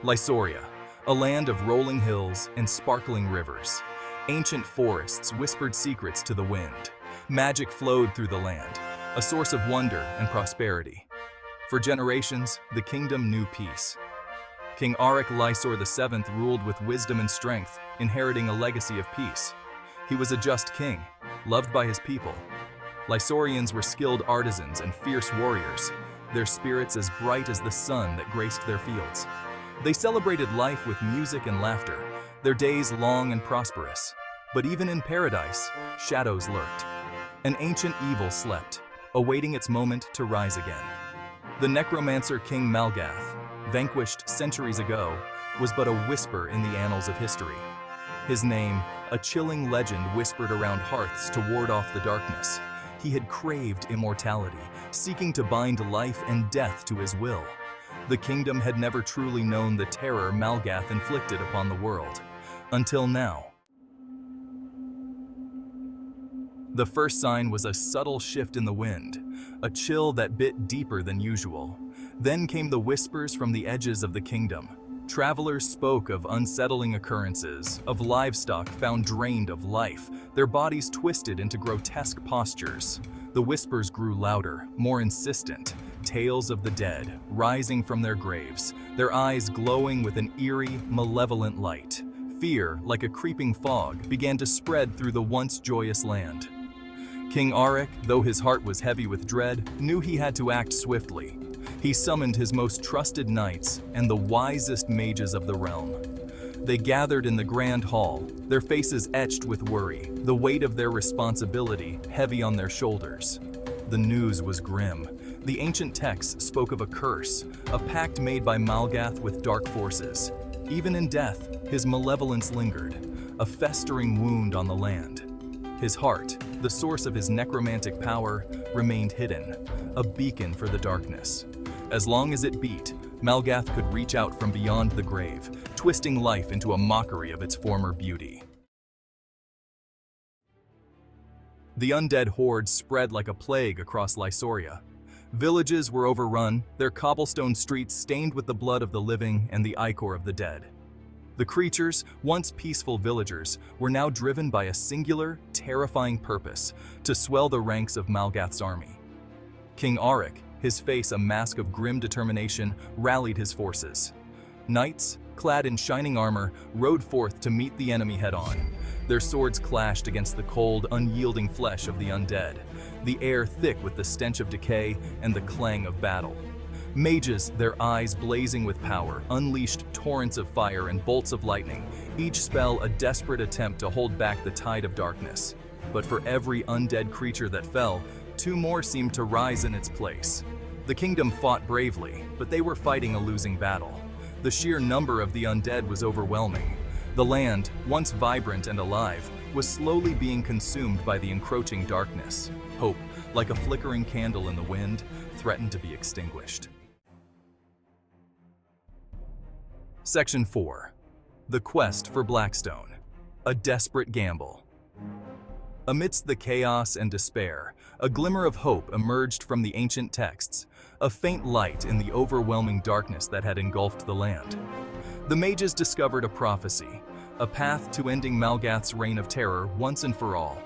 Lysoria, a land of rolling hills and sparkling rivers. Ancient forests whispered secrets to the wind. Magic flowed through the land, a source of wonder and prosperity. For generations, the kingdom knew peace. King Lysor VII ruled with wisdom and strength, inheriting a legacy of peace. He was a just king, loved by his people. Lysorians were skilled artisans and fierce warriors, their spirits as bright as the sun that graced their fields. They celebrated life with music and laughter, their days long and prosperous. But even in paradise, shadows lurked. An ancient evil slept, awaiting its moment to rise again. The necromancer King Malgath, vanquished centuries ago, was but a whisper in the annals of history. His name, a chilling legend whispered around hearths to ward off the darkness. He had craved immortality, seeking to bind life and death to his will. The kingdom had never truly known the terror Malgath inflicted upon the world. Until now. The first sign was a subtle shift in the wind, a chill that bit deeper than usual. Then came the whispers from the edges of the kingdom. Travelers spoke of unsettling occurrences, of livestock found drained of life, their bodies twisted into grotesque postures. The whispers grew louder, more insistent, tales of the dead, rising from their graves, their eyes glowing with an eerie, malevolent light. Fear, like a creeping fog, began to spread through the once joyous land. King Auric, though his heart was heavy with dread, knew he had to act swiftly. He summoned his most trusted knights and the wisest mages of the realm. They gathered in the grand hall, their faces etched with worry, the weight of their responsibility heavy on their shoulders. The news was grim. The ancient texts spoke of a curse, a pact made by Malgath with dark forces. Even in death, his malevolence lingered, a festering wound on the land. His heart, the source of his necromantic power, remained hidden, a beacon for the darkness. As long as it beat, Malgath could reach out from beyond the grave, twisting life into a mockery of its former beauty. The undead horde spread like a plague across Lysoria. Villages were overrun, their cobblestone streets stained with the blood of the living and the ichor of the dead. The creatures, once peaceful villagers, were now driven by a singular, terrifying purpose: to swell the ranks of Malgath's army. King Auric, his face a mask of grim determination, rallied his forces. Knights, clad in shining armor, rode forth to meet the enemy head-on. Their swords clashed against the cold, unyielding flesh of the undead, the air thick with the stench of decay and the clang of battle. Mages, their eyes blazing with power, unleashed torrents of fire and bolts of lightning, each spell a desperate attempt to hold back the tide of darkness. But for every undead creature that fell, two more seemed to rise in its place. The kingdom fought bravely, but they were fighting a losing battle. The sheer number of the undead was overwhelming. The land, once vibrant and alive, was slowly being consumed by the encroaching darkness. Hope, like a flickering candle in the wind, threatened to be extinguished. Section 4. The Quest for Blackstone. A desperate gamble. Amidst the chaos and despair, a glimmer of hope emerged from the ancient texts, a faint light in the overwhelming darkness that had engulfed the land. The mages discovered a prophecy, a path to ending Malgath's reign of terror once and for all.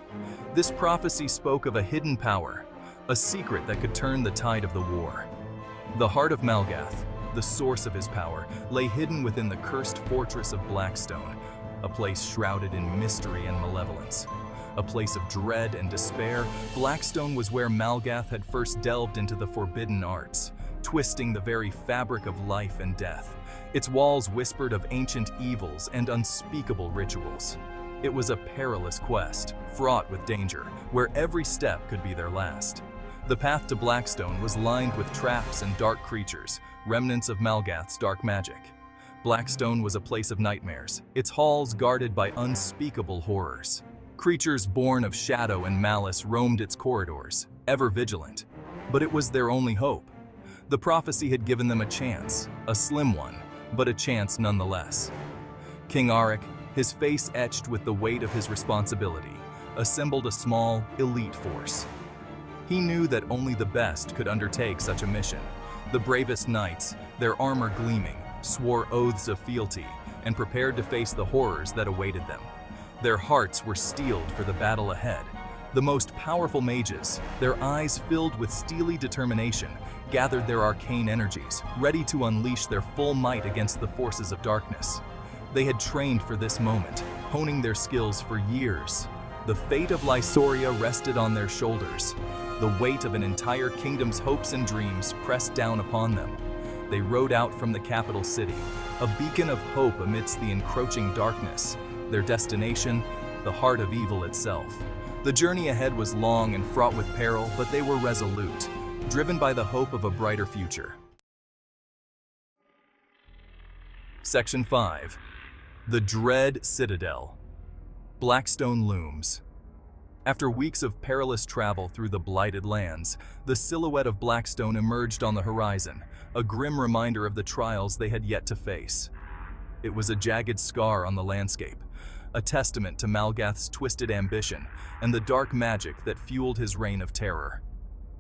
This prophecy spoke of a hidden power, a secret that could turn the tide of the war. The heart of Malgath, the source of his power, lay hidden within the cursed fortress of Blackstone, a place shrouded in mystery and malevolence. A place of dread and despair, Blackstone was where Malgath had first delved into the forbidden arts, twisting the very fabric of life and death. Its walls whispered of ancient evils and unspeakable rituals. It was a perilous quest, fraught with danger, where every step could be their last. The path to Blackstone was lined with traps and dark creatures, remnants of Malgath's dark magic. Blackstone was a place of nightmares, its halls guarded by unspeakable horrors. Creatures born of shadow and malice roamed its corridors, ever vigilant. But it was their only hope. The prophecy had given them a chance, a slim one, but a chance nonetheless. King Auric, his face etched with the weight of his responsibility, assembled a small, elite force. He knew that only the best could undertake such a mission. The bravest knights, their armor gleaming, swore oaths of fealty, and prepared to face the horrors that awaited them. Their hearts were steeled for the battle ahead. The most powerful mages, their eyes filled with steely determination, gathered their arcane energies, ready to unleash their full might against the forces of darkness. They had trained for this moment, honing their skills for years. The fate of Lysoria rested on their shoulders. The weight of an entire kingdom's hopes and dreams pressed down upon them. They rode out from the capital city, a beacon of hope amidst the encroaching darkness. Their destination, the heart of evil itself. The journey ahead was long and fraught with peril, but they were resolute, driven by the hope of a brighter future. Section 5. The Dread Citadel. Blackstone looms. After weeks of perilous travel through the blighted lands, the silhouette of Blackstone emerged on the horizon, a grim reminder of the trials they had yet to face. It was a jagged scar on the landscape, a testament to Malgath's twisted ambition and the dark magic that fueled his reign of terror.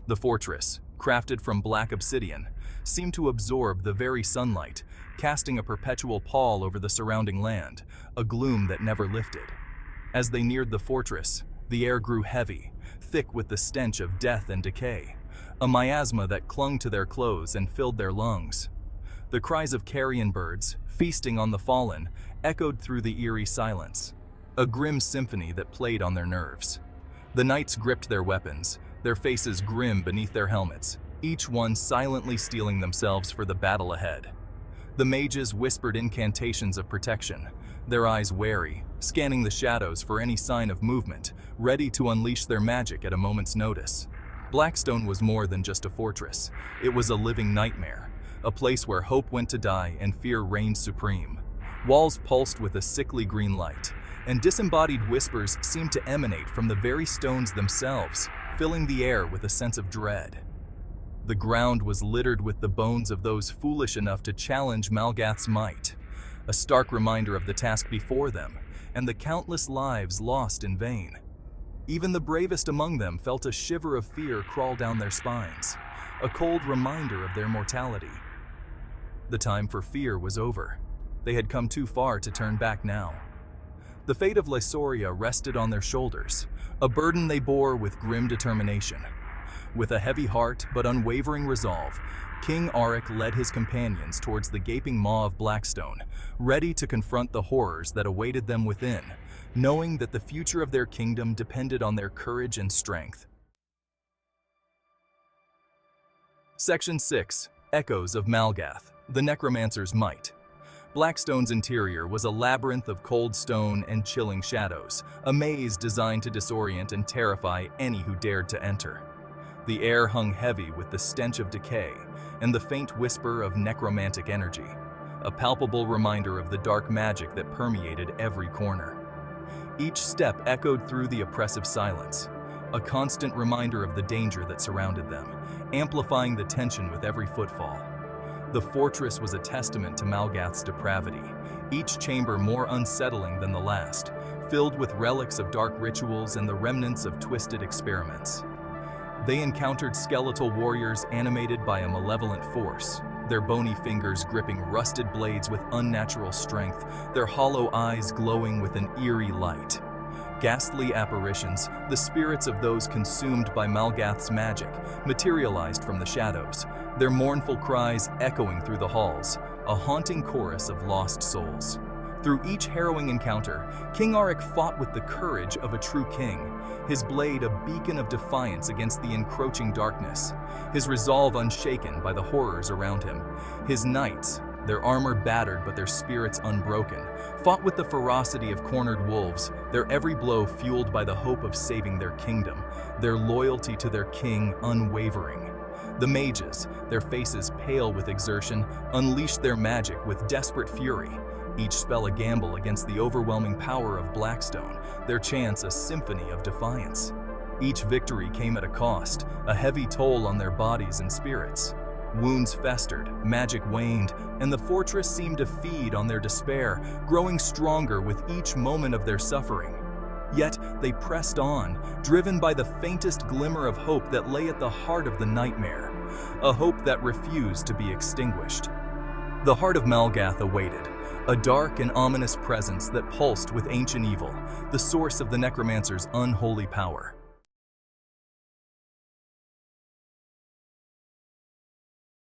The fortress, crafted from black obsidian, seemed to absorb the very sunlight, casting a perpetual pall over the surrounding land, a gloom that never lifted. As they neared the fortress, the air grew heavy, thick with the stench of death and decay, a miasma that clung to their clothes and filled their lungs. The cries of carrion birds, feasting on the fallen, echoed through the eerie silence, a grim symphony that played on their nerves. The knights gripped their weapons, their faces grim beneath their helmets, each one silently steeling themselves for the battle ahead. The mages whispered incantations of protection, their eyes wary, scanning the shadows for any sign of movement, ready to unleash their magic at a moment's notice. Blackstone was more than just a fortress. It was a living nightmare, a place where hope went to die and fear reigned supreme. Walls pulsed with a sickly green light, and disembodied whispers seemed to emanate from the very stones themselves, filling the air with a sense of dread. The ground was littered with the bones of those foolish enough to challenge Malgath's might, a stark reminder of the task before them and the countless lives lost in vain. Even the bravest among them felt a shiver of fear crawl down their spines, a cold reminder of their mortality. The time for fear was over. They had come too far to turn back now. The fate of Lysoria rested on their shoulders, a burden they bore with grim determination. With a heavy heart but unwavering resolve, King Auric led his companions towards the gaping maw of Blackstone, ready to confront the horrors that awaited them within, knowing that the future of their kingdom depended on their courage and strength. Section 6. Echoes of Malgath, the Necromancer's Might. Blackstone's interior was a labyrinth of cold stone and chilling shadows, a maze designed to disorient and terrify any who dared to enter. The air hung heavy with the stench of decay and the faint whisper of necromantic energy, a palpable reminder of the dark magic that permeated every corner. Each step echoed through the oppressive silence, a constant reminder of the danger that surrounded them, amplifying the tension with every footfall. The fortress was a testament to Malgath's depravity, each chamber more unsettling than the last, filled with relics of dark rituals and the remnants of twisted experiments. They encountered skeletal warriors animated by a malevolent force, their bony fingers gripping rusted blades with unnatural strength, their hollow eyes glowing with an eerie light. Ghastly apparitions, the spirits of those consumed by Malgath's magic, materialized from the shadows, their mournful cries echoing through the halls, a haunting chorus of lost souls. Through each harrowing encounter, King Auric fought with the courage of a true king, his blade a beacon of defiance against the encroaching darkness, his resolve unshaken by the horrors around him. His knights, their armor battered but their spirits unbroken, fought with the ferocity of cornered wolves, their every blow fueled by the hope of saving their kingdom, their loyalty to their king unwavering. The mages, their faces pale with exertion, unleashed their magic with desperate fury, each spell a gamble against the overwhelming power of Blackstone, their chants a symphony of defiance. Each victory came at a cost, a heavy toll on their bodies and spirits. Wounds festered, magic waned, and the fortress seemed to feed on their despair, growing stronger with each moment of their suffering. Yet they pressed on, driven by the faintest glimmer of hope that lay at the heart of the nightmare, a hope that refused to be extinguished. The heart of Malgath awaited, a dark and ominous presence that pulsed with ancient evil, the source of the necromancer's unholy power.